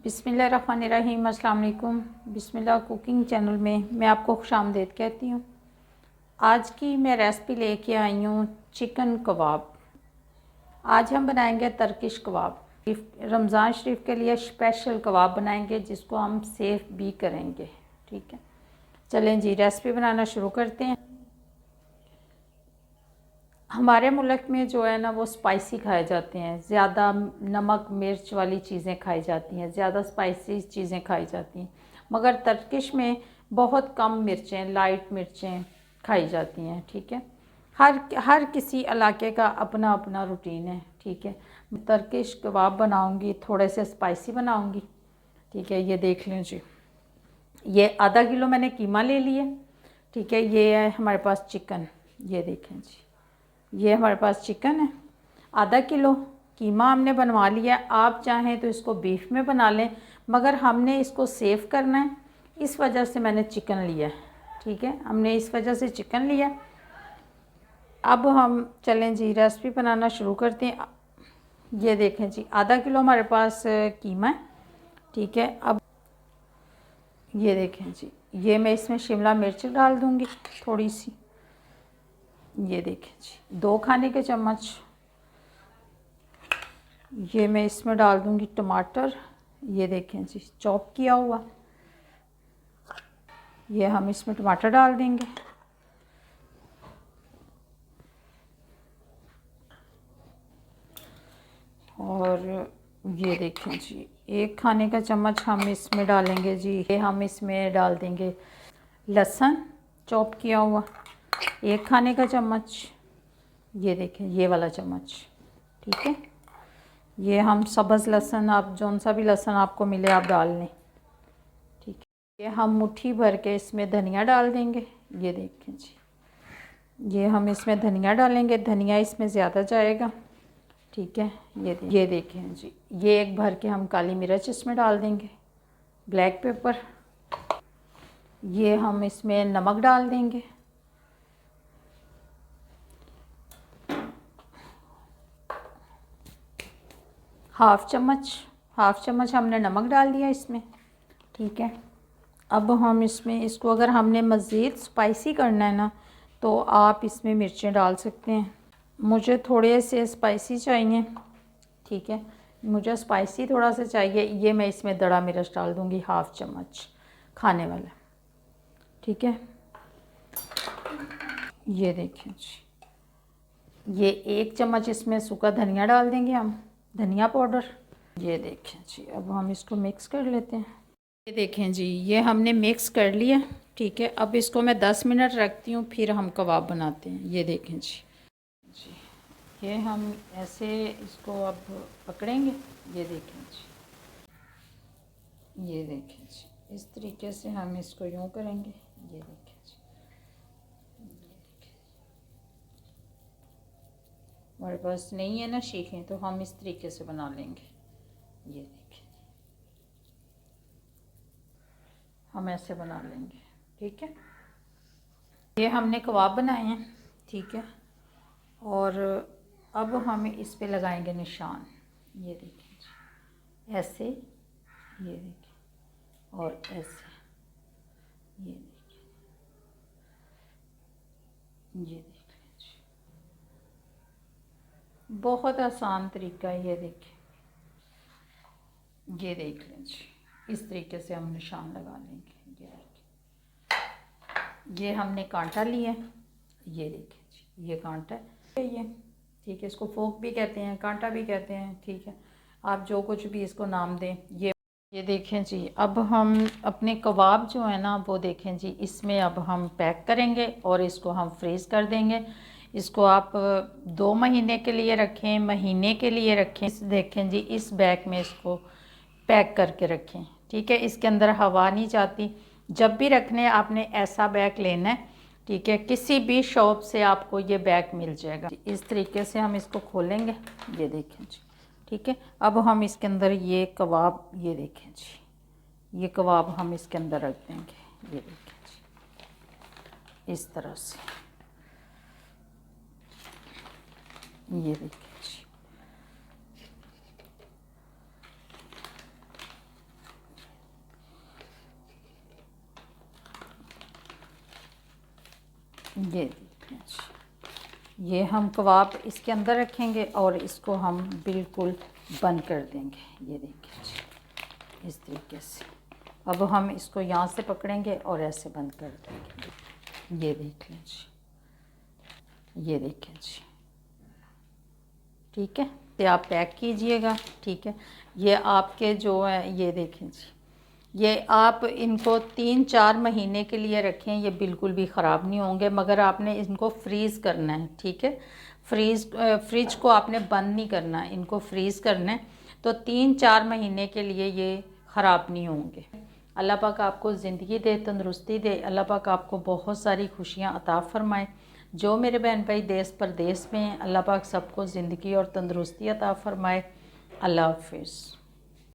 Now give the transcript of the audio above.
बिस्मिल्लाहिर्रहमानिर्रहीम। अस्सलाम वालेकुम। बिस्मिल्लाह कुकिंग चैनल में मैं आपको खुशामदीद कहती हूँ। आज की मैं रेसिपी लेके आई हूँ चिकन कबाब। आज हम बनाएंगे तर्किश कबाब। रमज़ान शरीफ के लिए स्पेशल कबाब बनाएंगे जिसको हम सेफ भी करेंगे। ठीक है, चलें जी रेसिपी बनाना शुरू करते हैं। हमारे मुल्क में जो है ना वो स्पाइसी खाए जाते हैं, ज़्यादा नमक मिर्च वाली चीज़ें खाई जाती हैं, ज़्यादा स्पाइसी चीज़ें खाई जाती हैं। मगर तर्किश में बहुत कम मिर्चें, लाइट मिर्चें खाई जाती हैं। ठीक है, हर किसी इलाके का अपना अपना रूटीन है। ठीक है, मैं तर्किश कबाब बनाऊंगी, थोड़े से स्पाइसी बनाऊंगी। ठीक है, ये देख लें जी, ये आधा किलो मैंने कीमा ले लिया। ठीक है, ये है हमारे पास चिकन, ये देखें जी, ये हमारे पास चिकन है। आधा किलो कीमा हमने बनवा लिया। आप चाहें तो इसको बीफ में बना लें, मगर हमने इसको सेव करना है, इस वजह से मैंने चिकन लिया। ठीक है, हमने इस वजह से चिकन लिया। अब हम चलें जी रेसिपी बनाना शुरू करते हैं। ये देखें जी, आधा किलो हमारे पास कीमा है। ठीक है, अब ये देखें जी, ये मैं इसमें शिमला मिर्च डाल दूँगी थोड़ी सी। ये देखें जी, 2 खाने के चम्मच। ये मैं इसमें डाल दूँगी टमाटर, ये देखें जी चॉप किया हुआ, ये हम इसमें टमाटर डाल देंगे। और ये देखें जी, 1 खाने का चम्मच हम इसमें डालेंगे जी, ये हम इसमें डाल देंगे लहसुन चॉप किया हुआ, 1 खाने का चम्मच। ये देखें ये वाला चम्मच। ठीक है, ये हम सब्ज़ लहसुन, आप जौन सा भी लहसुन आपको मिले आप डाल लें। ठीक है, ये हम मुट्ठी भर के इसमें धनिया डाल देंगे। ये देखें जी, ये हम इसमें धनिया डालेंगे, धनिया इसमें ज़्यादा जाएगा। ठीक है, ये देखें जी, ये 1 भर के हम काली मिर्च इसमें डाल देंगे, ब्लैक पेपर। ये हम इसमें नमक डाल देंगे, हाफ़ चम्मच हमने नमक डाल दिया इसमें। ठीक है, अब हम इसमें इसको अगर हमने मज़ीद स्पाइसी करना है ना तो आप इसमें मिर्चें डाल सकते हैं। मुझे थोड़े से स्पाइसी चाहिए। ठीक है, मुझे स्पाइसी थोड़ा सा चाहिए। ये मैं इसमें दड़ा मिर्च डाल दूँगी, हाफ़ चम्मच खाने वाला। ठीक है, ये देखें जी, ये 1 चम्मच इसमें सूखा धनिया डाल देंगे हम, धनिया पाउडर। ये देखें जी, अब हम इसको मिक्स कर लेते हैं। ये देखें जी, ये हमने मिक्स कर लिया। ठीक है, अब इसको मैं 10 मिनट रखती हूँ, फिर हम कबाब बनाते हैं। ये देखें जी, ये हम ऐसे इसको अब पकड़ेंगे। ये देखें जी, ये देखें जी, इस तरीके से हम इसको यूँ करेंगे। ये देखें जी, हमारे पास नहीं है ना शीखें, तो हम इस तरीके से बना लेंगे। ये देखें, हम ऐसे बना लेंगे। ठीक है, ये हमने कबाब बनाए हैं। ठीक है, और अब हम इस पे लगाएंगे निशान। ये देखें जी, ऐसे, ये देखें, और ऐसे, ये देखें, ये देखें जी, बहुत आसान तरीका है। ये देखें, ये देख लें जी, इस तरीके से हम निशान लगा लेंगे। ये देखें, ये हमने कांटा लिया। ये देखें जी, ये कांटा है ये। ठीक है, इसको फोक भी कहते हैं, कांटा भी कहते हैं। ठीक है, आप जो कुछ भी इसको नाम दें। ये देखें जी, अब हम अपने कबाब जो है ना वो देखें जी, इसमें अब हम पैक करेंगे और इसको हम फ्रीज़ कर देंगे। इसको आप 2 महीने के लिए रखें, महीने के लिए रखें। देखें जी, इस बैग में इसको पैक करके रखें। ठीक है, इसके अंदर हवा नहीं जाती। जब भी रखने आपने ऐसा बैग लेना है। ठीक है, किसी भी शॉप से आपको ये बैग मिल जाएगा। इस तरीके से हम इसको खोलेंगे। ये देखें जी, ठीक है, अब हम इसके अंदर ये कबाब, ये देखें जी, ये कबाब हम इसके अंदर रख देंगे। ये देखें जी, इस तरह से। ये देखें जी, ये देखिए जी, ये हम कबाब इसके अंदर रखेंगे और इसको हम बिल्कुल बंद कर देंगे। ये देखिए जी, इस तरीके से। अब हम इसको यहाँ से पकड़ेंगे और ऐसे बंद कर देंगे। ये देख लें जी, ये देखें जी, ठीक है। तो आप पैक कीजिएगा, ठीक है। ये आपके जो है, ये देखें जी, ये आप इनको 3-4 महीने के लिए रखें, ये बिल्कुल भी ख़राब नहीं होंगे, मगर आपने इनको फ्रीज़ करना है, ठीक है। फ्रिज को आपने बंद नहीं करना, इनको फ्रीज़ करना है, तो 3-4 महीने के लिए ये ख़राब नहीं होंगे। अल्लाह पाक आपको ज़िंदगी दे, तंदुरुस्ती दे। अल्लाह पाक आपको बहुत सारी खुशियाँ अता फ़रमाए। जो मेरे बहन भाई देश परदेश में हैं, अल्लाह पाक सबको ज़िंदगी और तंदुरुस्ती अता फ़रमाए। अल्लाह हाफ़िज़।